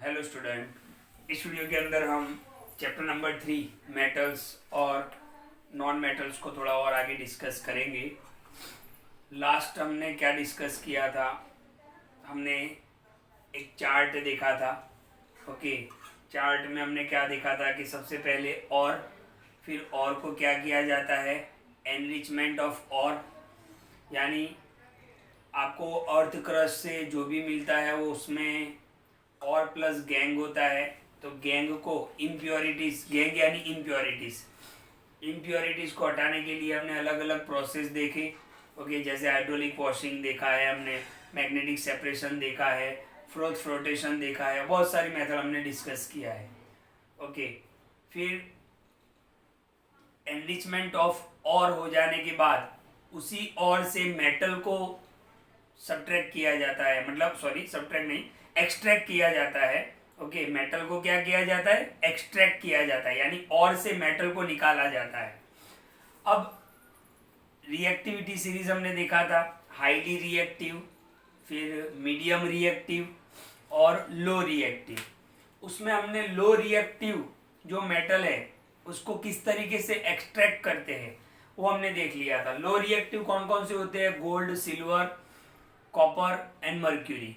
Hello student, इस video के अंदर हम चैप्टर नंबर 3 मेटल्स और नॉन मेटल्स को थोड़ा और आगे डिस्कस करेंगे। लास्ट हमने क्या डिस्कस किया था? हमने एक चार्ट देखा था। ओके, चार्ट में हमने क्या देखा था कि सबसे पहले और फिर और को क्या किया जाता है, एनरिचमेंट ऑफ और, यानी आपको अर्थ क्रस्ट से जो भी मिलता है वो उसमें और प्लस गैंग होता है। तो गैंग को इम्प्योरिटीज, गैंग यानी इम्प्योरिटीज को हटाने के लिए हमने अलग अलग प्रोसेस देखे। ओके, जैसे हाइड्रोलिक वॉशिंग देखा है हमने, मैग्नेटिक सेपरेशन देखा है, फ्लोटेशन देखा है, बहुत सारी मेथड हमने डिस्कस किया है। ओके, फिर एनरिचमेंट ऑफ और हो जाने के बाद उसी और से मेटल को सब्ट्रैक्ट किया जाता है, मतलब सॉरी सब्ट्रैक्ट नहीं, एक्सट्रैक्ट किया जाता है। ओके, मेटल को क्या किया जाता है, एक्सट्रैक्ट किया जाता है, यानी और से मेटल को निकाला जाता है। अब रिएक्टिविटी सीरीज हमने देखा था, हाईली रिएक्टिव, फिर मीडियम रिएक्टिव और लो रिएक्टिव। उसमें हमने लो रिएक्टिव जो मेटल है उसको किस तरीके से एक्सट्रैक्ट करते हैं वो हमने देख लिया था। लो रिएक्टिव कौन कौन से होते हैं? Gold, silver, copper and mercury.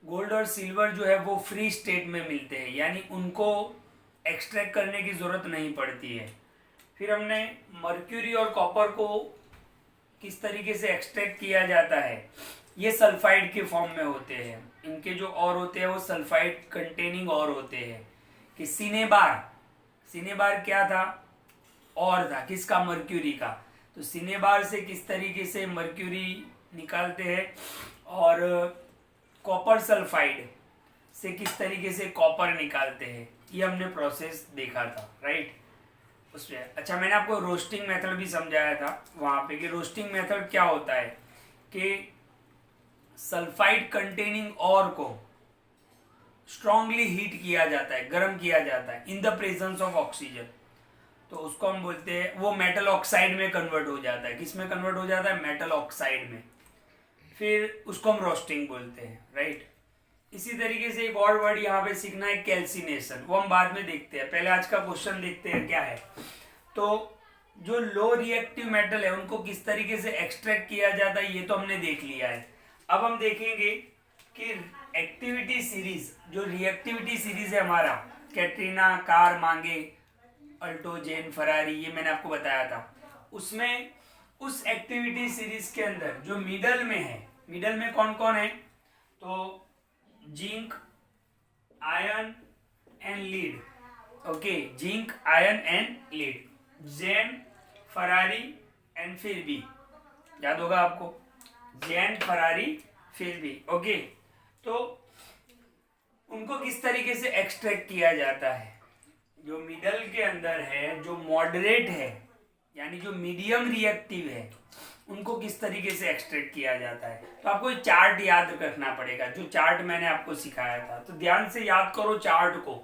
Gold और सिल्वर जो है वो फ्री स्टेट में मिलते हैं, यानी उनको एक्सट्रैक्ट करने की ज़रूरत नहीं पड़ती है। फिर हमने मर्क्यूरी और कॉपर को किस तरीके से एक्सट्रैक्ट किया जाता है, ये सल्फाइड के फॉर्म में होते हैं। इनके जो और होते हैं वो सल्फाइड कंटेनिंग और होते हैं। कि सिनेबार क्या था? और था किसका? मर्क्यूरी का। तो सिनेबार से किस तरीके से मर्क्यूरी निकालते हैं और कॉपर सल्फाइड से किस तरीके से कॉपर निकालते हैं, ये हमने प्रोसेस देखा था, राइट। उसमें अच्छा, मैंने आपको रोस्टिंग मेथड भी समझाया था वहाँ पे कि रोस्टिंग मेथड क्या होता है कि सल्फाइड कंटेनिंग और को स्ट्रांगली हीट किया जाता है, गर्म किया जाता है in the presence of oxygen. तो उसको हम बोलते हैं, वो मेटल ऑक्साइड में कन्वर्ट हो जाता है। किस में कन्वर्ट हो जाता है? मेटल ऑक्साइड में। फिर उसको हम रोस्टिंग बोलते हैं, राइट। इसी तरीके से एक और वर्ड यहाँ पे सीखना है, कैल्सिनेशन। वो हम बाद में देखते हैं, पहले आज का क्वेश्चन देखते हैं क्या है। तो जो लो रिएक्टिव मेटल है उनको किस तरीके से एक्सट्रैक्ट किया जाता है ये तो हमने देख लिया है। अब हम देखेंगे कि एक्टिविटी सीरीज, जो रिएक्टिविटी सीरीज है हमारा, कैटरीना, कार, मांगे, अल्टो, जेन, फरारी, ये मैंने आपको बताया था। उसमें उस एक्टिविटी सीरीज के अंदर जो मिडल में है, मिडल में कौन कौन है? तो zinc, iron and lead. Okay, zinc, iron and lead, Zen, Ferrari and फिर भी, याद होगा आपको, जेन, फरारी, फिर भी। ओके, तो उनको किस तरीके से एक्सट्रैक्ट किया जाता है? जो मिडल के अंदर है, जो मॉडरेट है, यानी जो मीडियम रिएक्टिव है, उनको किस तरीके से एक्सट्रैक्ट किया जाता है। तो आपको एक चार्ट याद रखना पड़ेगा, जो चार्ट मैंने आपको सिखाया था। तो ध्यान से याद करो चार्ट को।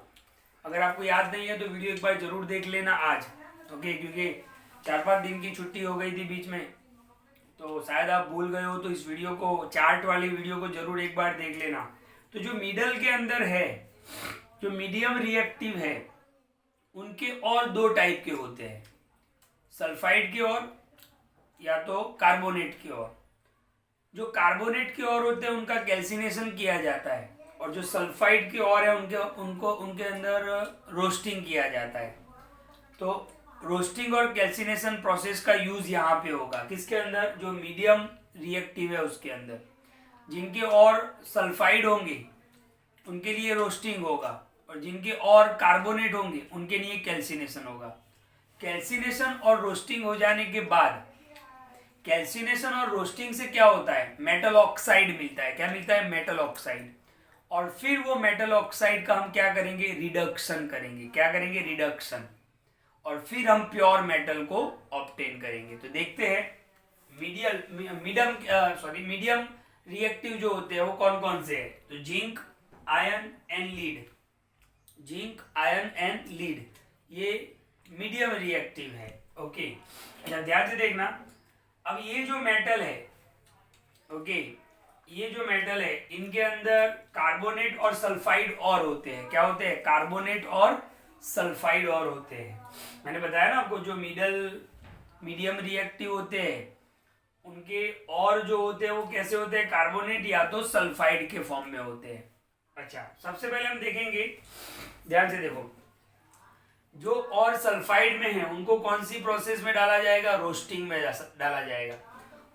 अगर आपको याद नहीं है तो वीडियो एक बार जरूर देख लेना आज। ओके, क्योंकि 4-5 दिन की छुट्टी हो गई थी बीच में, तो शायद आप भूल गए हो। तो इस वीडियो को, चार्ट वाली वीडियो को जरूर एक बार देख लेना। तो जो मिडल के अंदर है, जो मीडियम रिएक्टिव है, उनके और दो टाइप के होते हैं, सल्फाइड की ओर या तो कार्बोनेट की ओर। जो कार्बोनेट की ओर होते हैं उनका कैल्सिनेशन किया जाता है, और जो सल्फाइड की ओर है उनके अंदर रोस्टिंग किया जाता है। तो रोस्टिंग और कैल्सिनेशन प्रोसेस का यूज यहाँ पे होगा किसके अंदर? जो मीडियम रिएक्टिव है उसके अंदर। जिनके और सल्फाइड होंगे उनके लिए रोस्टिंग होगा, और जिनके और कार्बोनेट होंगे उनके लिए कैल्सिनेशन होगा। कैल्सिनेशन और रोस्टिंग हो जाने के बाद, कैल्सिनेशन और रोस्टिंग से क्या होता है? मेटल ऑक्साइड मिलता है। क्या मिलता है? Metal oxide. और फिर वो मेटल ऑक्साइड का हम क्या करेंगे? रिडक्शन करेंगे। क्या करेंगे? रिडक्शन। और फिर हम प्योर मेटल को ऑब्टेन करेंगे। तो देखते हैं मीडियम रिएक्टिव जो होते हैं वो कौन कौन से है। तो zinc, iron and lead, zinc, iron and lead, ये मीडियम रिएक्टिव है। ओके, अच्छा ध्यान से देखना। अब ये जो मेटल है, ओके, ये जो मेटल है इनके अंदर कार्बोनेट और सल्फाइड और होते हैं। क्या होते हैं? कार्बोनेट और सल्फाइड और होते हैं। मैंने बताया ना आपको, जो मीडियम रिएक्टिव होते हैं उनके और जो होते हैं वो कैसे होते हैं? कार्बोनेट या तो सल्फाइड के फॉर्म में होते हैं। अच्छा, सबसे पहले हम देखेंगे, ध्यान से देखो, जो और सल्फाइड में है उनको कौन सी प्रोसेस में डाला जाएगा? रोस्टिंग में डाला जाएगा।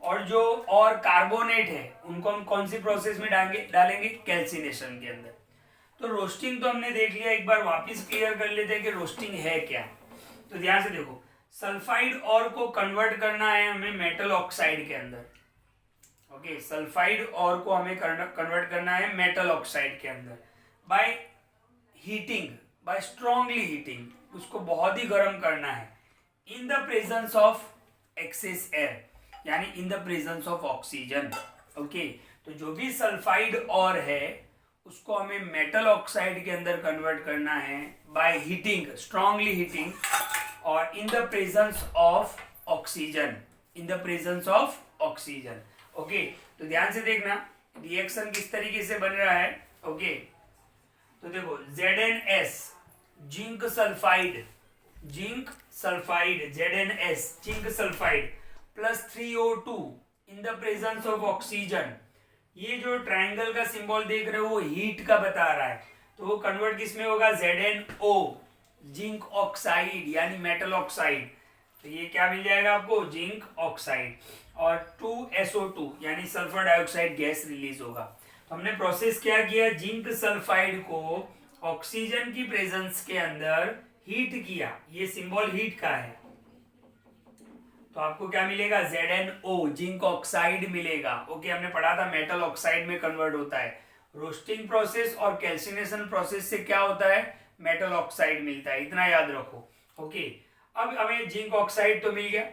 और जो और कार्बोनेट है उनको हम कौन सी प्रोसेस में डालेंगे? कैल्सिनेशन के अंदर। तो रोस्टिंग तो हमने देख लिया, एक बार वापस क्लियर कर लेते हैं कि रोस्टिंग है क्या। तो ध्यान से देखो, सल्फाइड और को कन्वर्ट करना है हमें मेटल ऑक्साइड के अंदर। ओके, सल्फाइड और को हमें कन्वर्ट करना है मेटल ऑक्साइड के अंदर by heating, by strongly heating. उसको बहुत ही गर्म करना है in the presence of excess air, यानी in the presence of oxygen. Okay, तो जो भी सल्फाइड और है उसको हमें मेटल ऑक्साइड के अंदर कन्वर्ट करना है बाय हीटिंग, स्ट्रांगली हीटिंग, और इन the presence of oxygen, in the presence of oxygen. Okay, तो ध्यान से देखना रिएक्शन किस तरीके से बन रहा है। ओके, तो देखो ZnS zinc sulphide, zinc sulphide ZnS zinc sulphide plus 3O2 in the presence of oxygen. ये जो ट्रायंगल का सिंबल देख रहे हो वो हीट का बता रहा है, तो वो कन्वर्ट किस में होगा? ZnO जिंक ऑक्साइड यानी मेटल ऑक्साइड। तो ये क्या मिल जाएगा आपको? Zinc oxide. और 2SO2 यानी सल्फर डाइऑक्साइड गैस रिलीज होगा। तो हमने प्रोसेस क्या किया? जिंक सल्फाइड को ऑक्सीजन की प्रेजेंस के अंदर हीट किया, ये सिंबल हीट का है, तो आपको क्या मिलेगा? ZnO जिंक ऑक्साइड मिलेगा। ओके, हमने पढ़ा था मेटल ऑक्साइड में कन्वर्ट होता है। रोस्टिंग प्रोसेस और कैल्सिनेशन प्रोसेस से क्या होता है? मेटल ऑक्साइड मिलता है, इतना याद रखो। ओके, अब हमें जिंक ऑक्साइड तो मिल गया।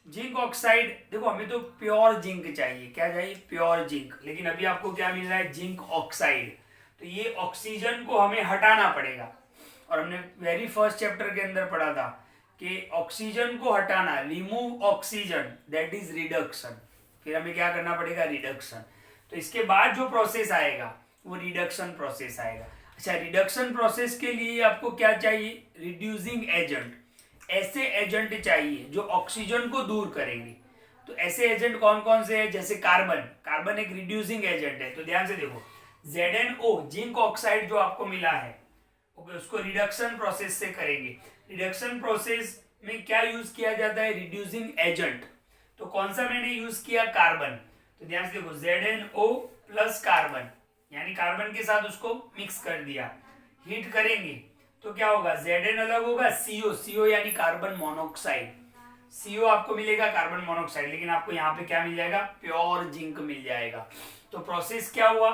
जिंक ऑक्साइड, देखो हमें तो प्योर जिंक चाहिए। क्या चाहिए? Pure zinc. लेकिन अभी आपको क्या मिल रहा है? Zinc oxide. तो ये ऑक्सीजन को हमें हटाना पड़ेगा, और हमने वेरी फर्स्ट चैप्टर के अंदर पढ़ा था कि ऑक्सीजन को हटाना, remove oxygen, that is reduction. फिर हमें क्या करना पड़ेगा? रिडक्शन। तो इसके बाद जो प्रोसेस आएगा वो रिडक्शन प्रोसेस आएगा। अच्छा, रिडक्शन प्रोसेस के लिए आपको क्या चाहिए? Reducing agent. ऐसे एजेंट चाहिए जो ऑक्सीजन को दूर करेंगे। तो ऐसे एजेंट कौन कौन से हैं? जैसे कार्बन, कार्बन एक रिड्यूसिंग एजेंट है। तो ध्यान से देखो, ZnO जिंक ऑक्साइड जो आपको मिला है, ओके, उसको रिडक्शन प्रोसेस से करेंगे। रिडक्शन प्रोसेस में क्या यूज किया जाता है? Reducing agent. तो कौन सा मैंने यूज किया? कार्बन। तो ध्यान से देखो, ZnO प्लस कार्बन, यानी कार्बन के साथ उसको मिक्स कर दिया, हीट करेंगे तो क्या होगा? Zn अलग होगा, CO यानी कार्बन मोनोऑक्साइड। CO आपको मिलेगा कार्बन मोनोऑक्साइड, लेकिन आपको यहाँ पे क्या मिल जाएगा? प्योर जिंक मिल जाएगा। तो प्रोसेस क्या हुआ?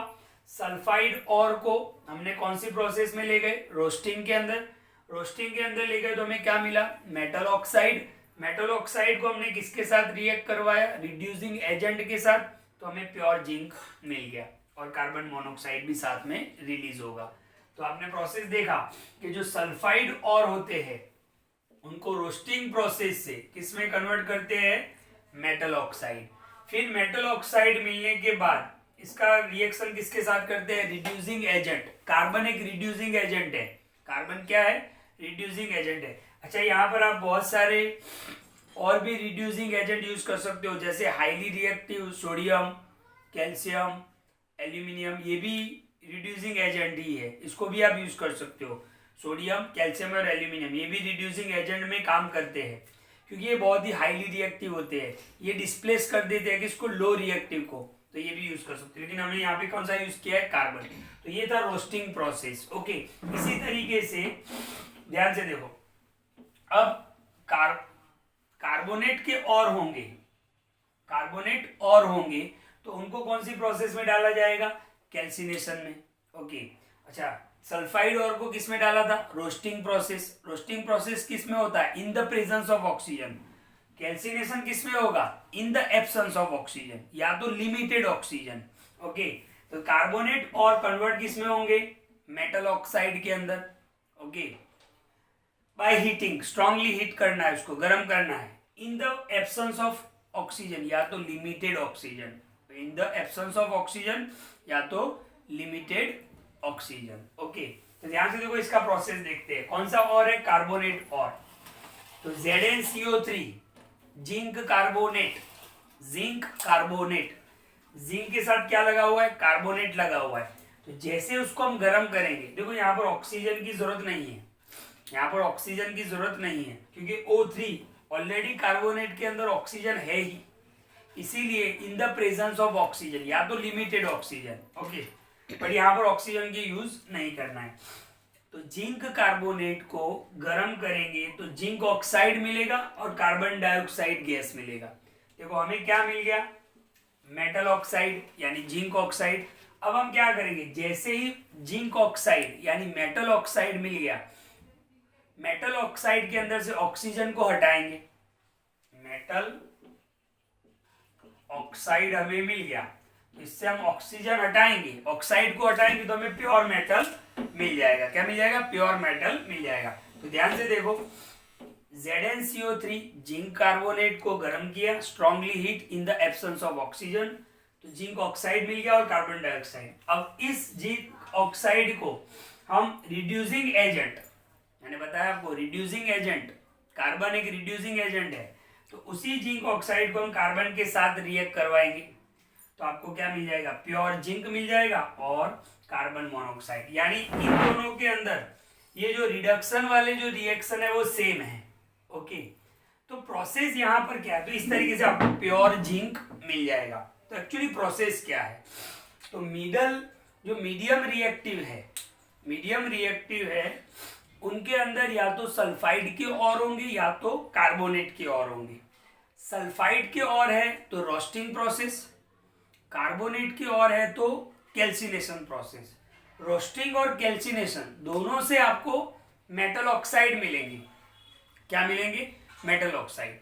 सल्फाइड और को हमने कौन सी प्रोसेस में ले गए? रोस्टिंग के अंदर। रोस्टिंग के अंदर ले गए तो हमें क्या मिला? Metal oxide. मेटल ऑक्साइड को हमने किसके साथ रिएक्ट करवाया? रिड्यूसिंग एजेंट के साथ, तो हमें प्योर जिंक मिल गया, और कार्बन मोनोऑक्साइड भी साथ में रिलीज होगा। तो आपने प्रोसेस देखा कि जो सल्फाइड और होते हैं उनको रोस्टिंग प्रोसेस से किसमें कन्वर्ट करते हैं? Metal oxide. फिर मेटल ऑक्साइड मिलने के बाद इसका रिएक्शन किसके साथ करते हैं? Reducing agent. कार्बन एक रिड्यूसिंग एजेंट है। कार्बन क्या है? रिड्यूसिंग एजेंट है। अच्छा, यहाँ पर आप बहुत सारे और भी रिड्यूसिंग एजेंट यूज कर सकते हो, जैसे highly reactive sodium, calcium, aluminium, ये भी रिड्यूसिंग एजेंट ही है, इसको भी आप यूज कर सकते हो। सोडियम, कैल्शियम और एल्यूमिनियम ये भी रिड्यूसिंग एजेंट में काम करते हैं, क्योंकि ये बहुत ही हाईली रिएक्टिव होते हैं। ये डिस्प्लेस कर देते हैं किसको? लो रिएक्टिव को। तो ये भी यूज कर सकते हो, लेकिन हमने यहाँ पे कौन सा यूज किया है? कार्बन। तो ये था रोस्टिंग प्रोसेस। ओके, इसी तरीके से ध्यान से देखो, अब कार्बोनेट के और होंगे, कार्बोनेट और होंगे तो उनको कौन सी प्रोसेस में डाला जाएगा? कैल्सिनेशन में। ओके, अच्छा, सल्फाइड और को किस में डाला था? Roasting process. रोस्टिंग प्रोसेस किस में होता है? In the presence of oxygen. Calcination किस में होगा? In the absence of oxygen, या तो लिमिटेड ऑक्सीजन। ओके, तो कार्बोनेट और कन्वर्ट किस में होंगे? मेटल ऑक्साइड के अंदर। Okay, by heating, strongly heat करना है, उसको गर्म करना है, in the absence of oxygen, या तो लिमिटेड ऑक्सीजन। तो in the absence of oxygen या तो लिमिटेड ऑक्सीजन। ओके, तो ध्यान से देखो इसका प्रोसेस देखते हैं। कौन सा और है? कार्बोनेट और। तो ZnCO3 zinc carbonate, zinc carbonate, zinc के साथ क्या लगा हुआ है? कार्बोनेट लगा हुआ है। तो जैसे उसको हम गर्म करेंगे, देखो यहाँ पर ऑक्सीजन की जरूरत नहीं है, यहाँ पर ऑक्सीजन की जरूरत नहीं है क्योंकि O3 ऑलरेडी कार्बोनेट के अंदर ऑक्सीजन है ही, इसीलिए इन द प्रेजेंस ऑफ ऑक्सीजन या तो लिमिटेड ऑक्सीजन। ओके, पर यहाँ पर ऑक्सीजन की यूज नहीं करना है। तो जिंक कार्बोनेट को गर्म करेंगे तो जिंक ऑक्साइड मिलेगा और कार्बन डाइऑक्साइड गैस मिलेगा। देखो हमें क्या मिल गया? मेटल ऑक्साइड यानी जिंक ऑक्साइड। अब हम क्या करेंगे? जैसे ही जिंक ऑक्साइड यानी मेटल ऑक्साइड मिल गया, मेटल ऑक्साइड के अंदर से ऑक्सीजन को हटाएंगे। मेटल ऑक्साइड हमें मिल गया, इससे हम ऑक्सीजन हटाएंगे, ऑक्साइड को हटाएंगे तो हमें प्योर मेटल मिल जाएगा। क्या मिल जाएगा? प्योर मेटल मिल जाएगा। तो ध्यान से देखो, ZnCO3 जिंक कार्बोनेट को गर्म किया, strongly heat in the absence of oxygen, तो जिंक ऑक्साइड मिल गया और कार्बन डाइऑक्साइड। अब इस जिंक ऑक्साइड को हम रिड्यूसिंग एजेंट, मैंने बताया आपको रिड्यूसिंग एजेंट, कार्बन एक रिड्यूसिंग एजेंट है, तो उसी जिंक ऑक्साइड को हम कार्बन के साथ रिएक्ट करवाएंगे तो आपको क्या मिल जाएगा? प्योर जिंक मिल जाएगा और कार्बन मोनोऑक्साइड। यानी इन दोनों के अंदर ये जो रिडक्शन वाले जो रिएक्शन है वो सेम है। ओके, तो प्रोसेस यहाँ पर क्या है? तो इस तरीके से आपको प्योर जिंक मिल जाएगा। तो एक्चुअली प्रोसेस क्या है? तो जो मीडियम रिएक्टिव है उनके अंदर या तो सल्फाइड के और होंगे या तो कार्बोनेट के और होंगे। सल्फाइड के और है तो रोस्टिंग प्रोसेस, कार्बोनेट की और है तो कैल्सिनेशन प्रोसेस। रोस्टिंग और कैल्सिनेशन दोनों से आपको मेटल ऑक्साइड मिलेंगे। क्या मिलेंगे? Metal oxide.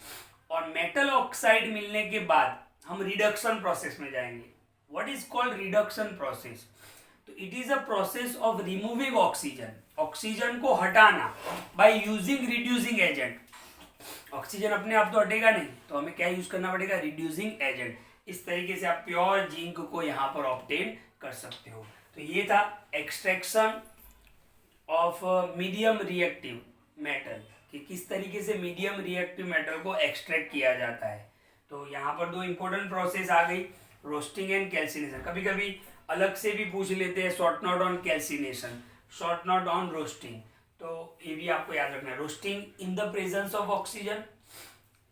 और मेटल ऑक्साइड मिलने के बाद हम रिडक्शन प्रोसेस में जाएंगे। What is called reduction process? तो it is a process of removing oxygen, oxygen को हटाना by using reducing agent. Oxygen अपने आप तो हटेगा नहीं, तो हमें क्या यूज करना पड़ेगा? Reducing agent. इस तरीके से आप प्योर जिंक को यहां पर ऑब्टेन कर सकते हो। तो ये था extraction of medium reactive metal, कि किस तरीके से मीडियम रिएक्टिव मेटल को एक्सट्रैक्ट किया जाता है। तो यहाँ पर दो इंपॉर्टेंट प्रोसेस आ गई, रोस्टिंग एंड कैल्सिनेशन। कभी कभी अलग से भी पूछ लेते हैं, short note on calcination, short note on roasting, तो ये भी आपको याद रखना है। Roasting in the presence of oxygen,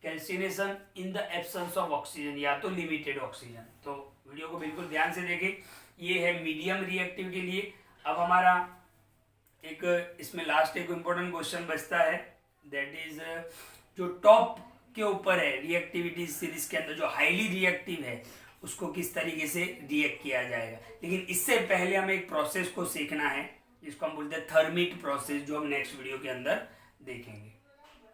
calcination in the absence of oxygen या तो लिमिटेड ऑक्सीजन। तो वीडियो को बिल्कुल ध्यान से देखें, ये है मीडियम रिएक्टिव के लिए। अब हमारा एक इसमें लास्ट एक इम्पोर्टेंट क्वेश्चन बचता है, दैट इज जो टॉप के ऊपर है रिएक्टिविटी सीरीज के अंदर, जो हाईली रिएक्टिव है उसको किस तरीके से रिएक्ट किया जाएगा। लेकिन इससे पहले हमें एक प्रोसेस को सीखना है जिसको हम बोलते हैं थर्मिट प्रोसेस, जो हम नेक्स्ट वीडियो के अंदर देखेंगे।